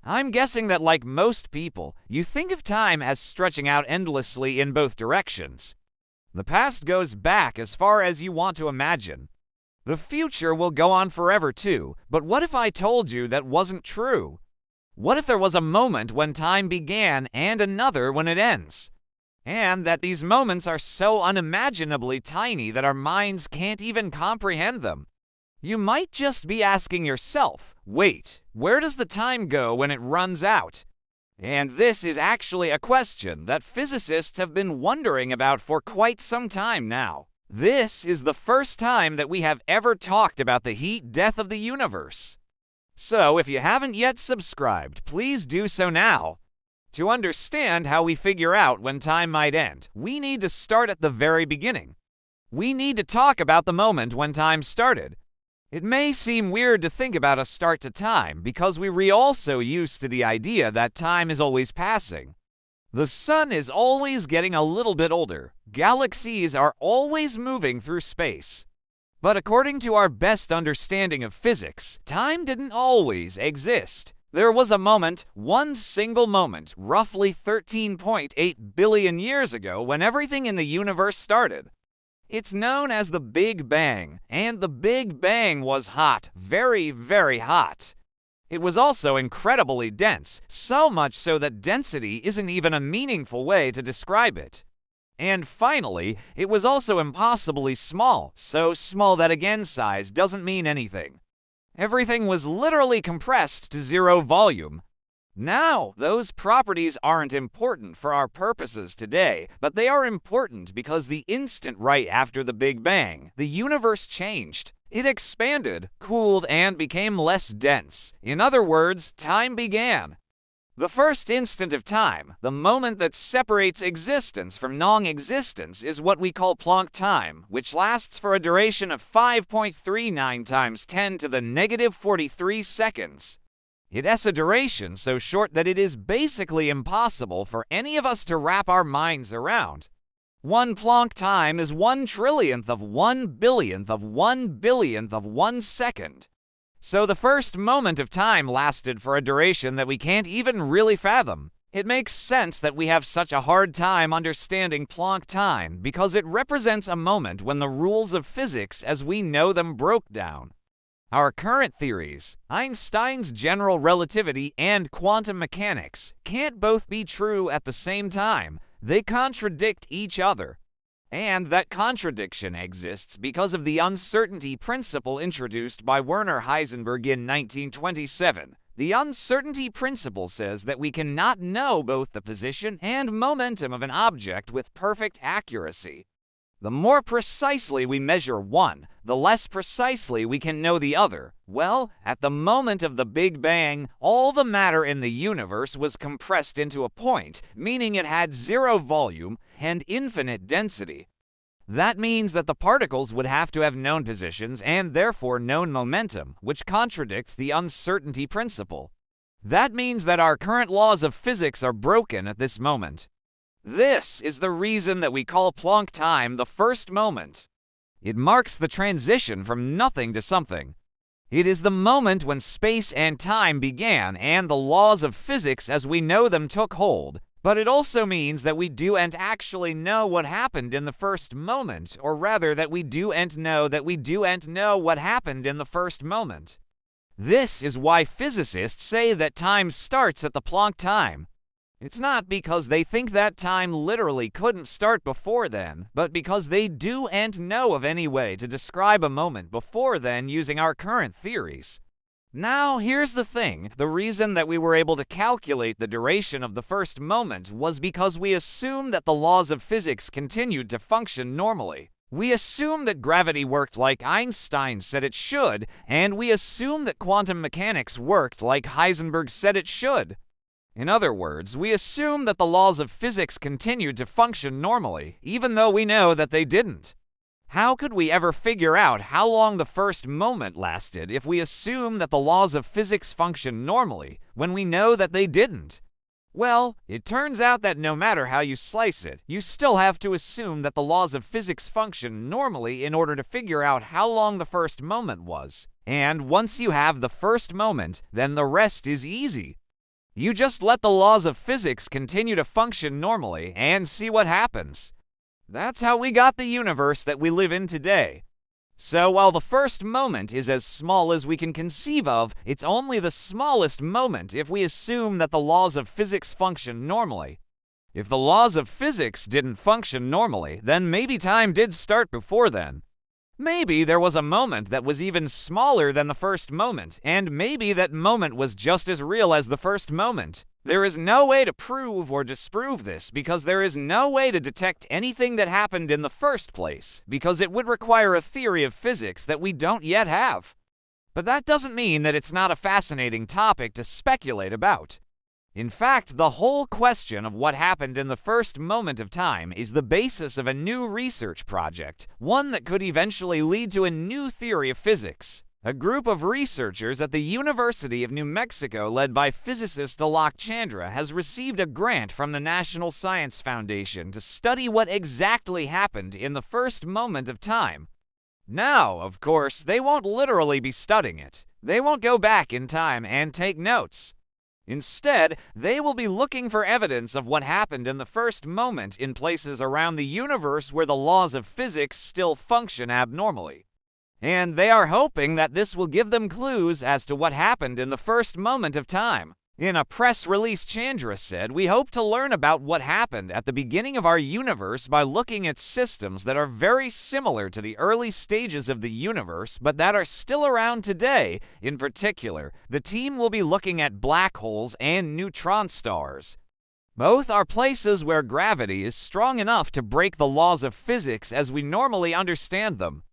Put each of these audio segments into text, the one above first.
I'm guessing that, like most people, you think of time as stretching out endlessly in both directions. The past goes back as far as you want to imagine. The future will go on forever too, but what if I told you that wasn't true? What if there was a moment when time began and another when it ends? And that these moments are so unimaginably tiny that our minds can't even comprehend them. You might just be asking yourself, wait, where does the time go when it runs out? And this is actually a question that physicists have been wondering about for quite some time now. This is the first time that we have ever talked about the heat death of the universe. So if you haven't yet subscribed, please do so now. To understand how we figure out when time might end, we need to start at the very beginning. We need to talk about the moment when time started. It may seem weird to think about a start to time because we're also used to the idea that time is always passing. The sun is always getting a little bit older. Galaxies are always moving through space. But according to our best understanding of physics, time didn't always exist. There was a moment, one single moment, roughly 13.8 billion years ago when everything in the universe started. It's known as the Big Bang, and the Big Bang was hot, very, very hot. It was also incredibly dense, so much so that density isn't even a meaningful way to describe it. And finally, it was also impossibly small, so small that again size doesn't mean anything. Everything was literally compressed to zero volume. Now, those properties aren't important for our purposes today, but they are important because the instant right after the Big Bang, the universe changed. It expanded, cooled, and became less dense. In other words, time began. The first instant of time, the moment that separates existence from non-existence, is what we call Planck time, which lasts for a duration of 5.39 times 10 to the negative 43 seconds. It has a duration so short that it is basically impossible for any of us to wrap our minds around. 1 Planck time is 1/1,000,000th of 1/1,000,000th of 1/1,000,000th of 1 second. So the first moment of time lasted for a duration that we can't even really fathom. It makes sense that we have such a hard time understanding Planck time because it represents a moment when the rules of physics as we know them broke down. Our current theories, Einstein's general relativity and quantum mechanics, can't both be true at the same time. They contradict each other. And that contradiction exists because of the uncertainty principle introduced by Werner Heisenberg in 1927. The uncertainty principle says that we cannot know both the position and momentum of an object with perfect accuracy. The more precisely we measure one, the less precisely we can know the other. Well, at the moment of the Big Bang, all the matter in the universe was compressed into a point, meaning it had zero volume and infinite density. That means that the particles would have to have known positions and therefore known momentum, which contradicts the uncertainty principle. That means that our current laws of physics are broken at this moment. This is the reason that we call Planck time the first moment. It marks the transition from nothing to something. It is the moment when space and time began and the laws of physics as we know them took hold. But it also means that we don't actually know what happened in the first moment, or rather that we don't know what happened in the first moment. This is why physicists say that time starts at the Planck time. It's not because they think that time literally couldn't start before then, but because they don't know of any way to describe a moment before then using our current theories. Now, here's the thing. The reason that we were able to calculate the duration of the first moment was because we assumed that the laws of physics continued to function normally. We assumed that gravity worked like Einstein said it should, and we assumed that quantum mechanics worked like Heisenberg said it should. In other words, we assume that the laws of physics continued to function normally, even though we know that they didn't. How could we ever figure out how long the first moment lasted if we assume that the laws of physics function normally, when we know that they didn't? Well, it turns out that no matter how you slice it, you still have to assume that the laws of physics function normally in order to figure out how long the first moment was. And once you have the first moment, then the rest is easy. You just let the laws of physics continue to function normally and see what happens. That's how we got the universe that we live in today. So while the first moment is as small as we can conceive of, it's only the smallest moment if we assume that the laws of physics function normally. If the laws of physics didn't function normally, then maybe time did start before then. Maybe there was a moment that was even smaller than the first moment, and maybe that moment was just as real as the first moment. There is no way to prove or disprove this because there is no way to detect anything that happened in the first place, because it would require a theory of physics that we don't yet have. But that doesn't mean that it's not a fascinating topic to speculate about. In fact, the whole question of what happened in the first moment of time is the basis of a new research project, one that could eventually lead to a new theory of physics. A group of researchers at the University of New Mexico led by physicist Alok Chandra has received a grant from the National Science Foundation to study what exactly happened in the first moment of time. Now, of course, they won't literally be studying it. They won't go back in time and take notes. Instead, they will be looking for evidence of what happened in the first moment in places around the universe where the laws of physics still function abnormally. And they are hoping that this will give them clues as to what happened in the first moment of time. In a press release, Chandra said, "We hope to learn about what happened at the beginning of our universe by looking at systems that are very similar to the early stages of the universe, but that are still around today. In particular, the team will be looking at black holes and neutron stars. Both are places where gravity is strong enough to break the laws of physics as we normally understand them.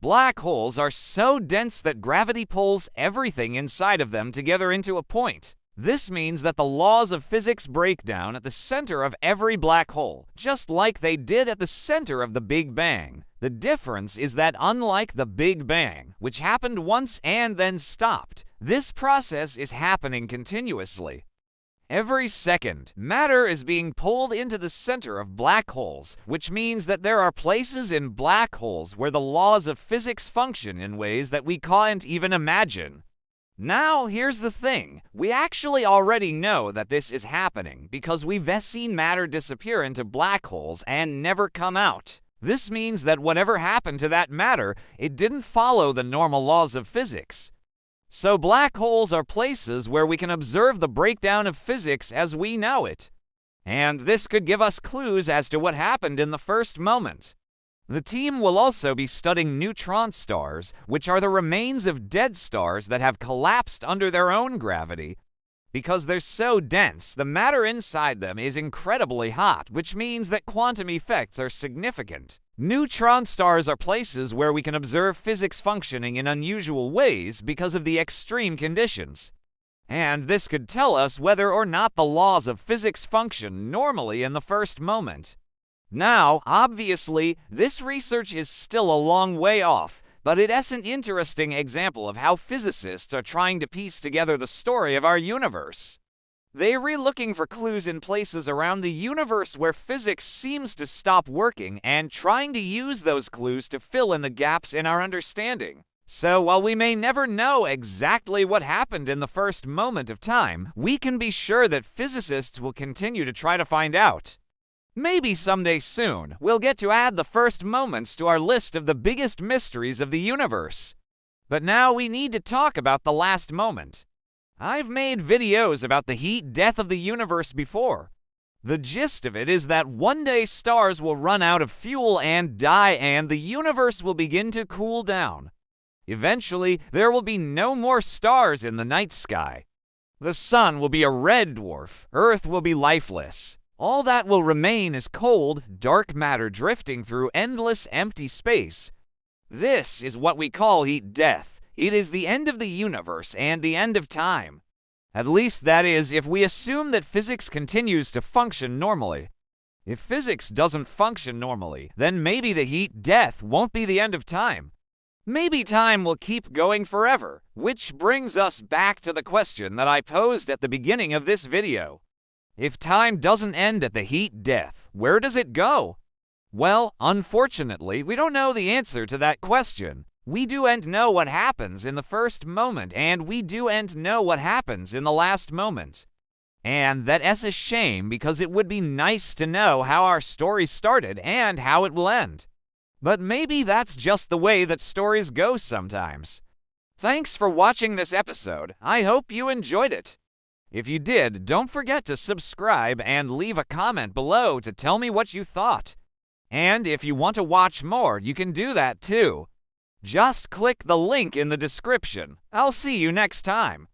Black holes are so dense that gravity pulls everything inside of them together into a point. This means that the laws of physics break down at the center of every black hole, just like they did at the center of the Big Bang. The difference is that unlike the Big Bang, which happened once and then stopped, this process is happening continuously. Every second, matter is being pulled into the center of black holes, which means that there are places in black holes where the laws of physics function in ways that we can't even imagine. Now, here's the thing. We actually already know that this is happening because we've seen matter disappear into black holes and never come out. This means that whatever happened to that matter, it didn't follow the normal laws of physics. So black holes are places where we can observe the breakdown of physics as we know it. And this could give us clues as to what happened in the first moment. The team will also be studying neutron stars, which are the remains of dead stars that have collapsed under their own gravity. Because they're so dense, the matter inside them is incredibly hot, which means that quantum effects are significant. Neutron stars are places where we can observe physics functioning in unusual ways because of the extreme conditions. And this could tell us whether or not the laws of physics function normally in the first moment. Now, obviously, this research is still a long way off, but it is an interesting example of how physicists are trying to piece together the story of our universe. They are looking for clues in places around the universe where physics seems to stop working and trying to use those clues to fill in the gaps in our understanding. So while we may never know exactly what happened in the first moment of time, we can be sure that physicists will continue to try to find out. Maybe someday soon, we'll get to add the first moments to our list of the biggest mysteries of the universe. But now we need to talk about the last moment. I've made videos about the heat death of the universe before. The gist of it is that one day stars will run out of fuel and die, and the universe will begin to cool down. Eventually, there will be no more stars in the night sky. The sun will be a red dwarf. Earth will be lifeless. All that will remain is cold, dark matter drifting through endless empty space. This is what we call heat death. It is the end of the universe and the end of time. At least that is if we assume that physics continues to function normally. If physics doesn't function normally, then maybe the heat death won't be the end of time. Maybe time will keep going forever, which brings us back to the question that I posed at the beginning of this video. If time doesn't end at the heat death, where does it go? Well, unfortunately, we don't know the answer to that question. We don't know what happens in the first moment, and we don't know what happens in the last moment. And that's a shame because it would be nice to know how our story started and how it will end. But maybe that's just the way that stories go sometimes. Thanks for watching this episode. I hope you enjoyed it. If you did, don't forget to subscribe and leave a comment below to tell me what you thought. And if you want to watch more, you can do that too. Just click the link in the description. I'll see you next time.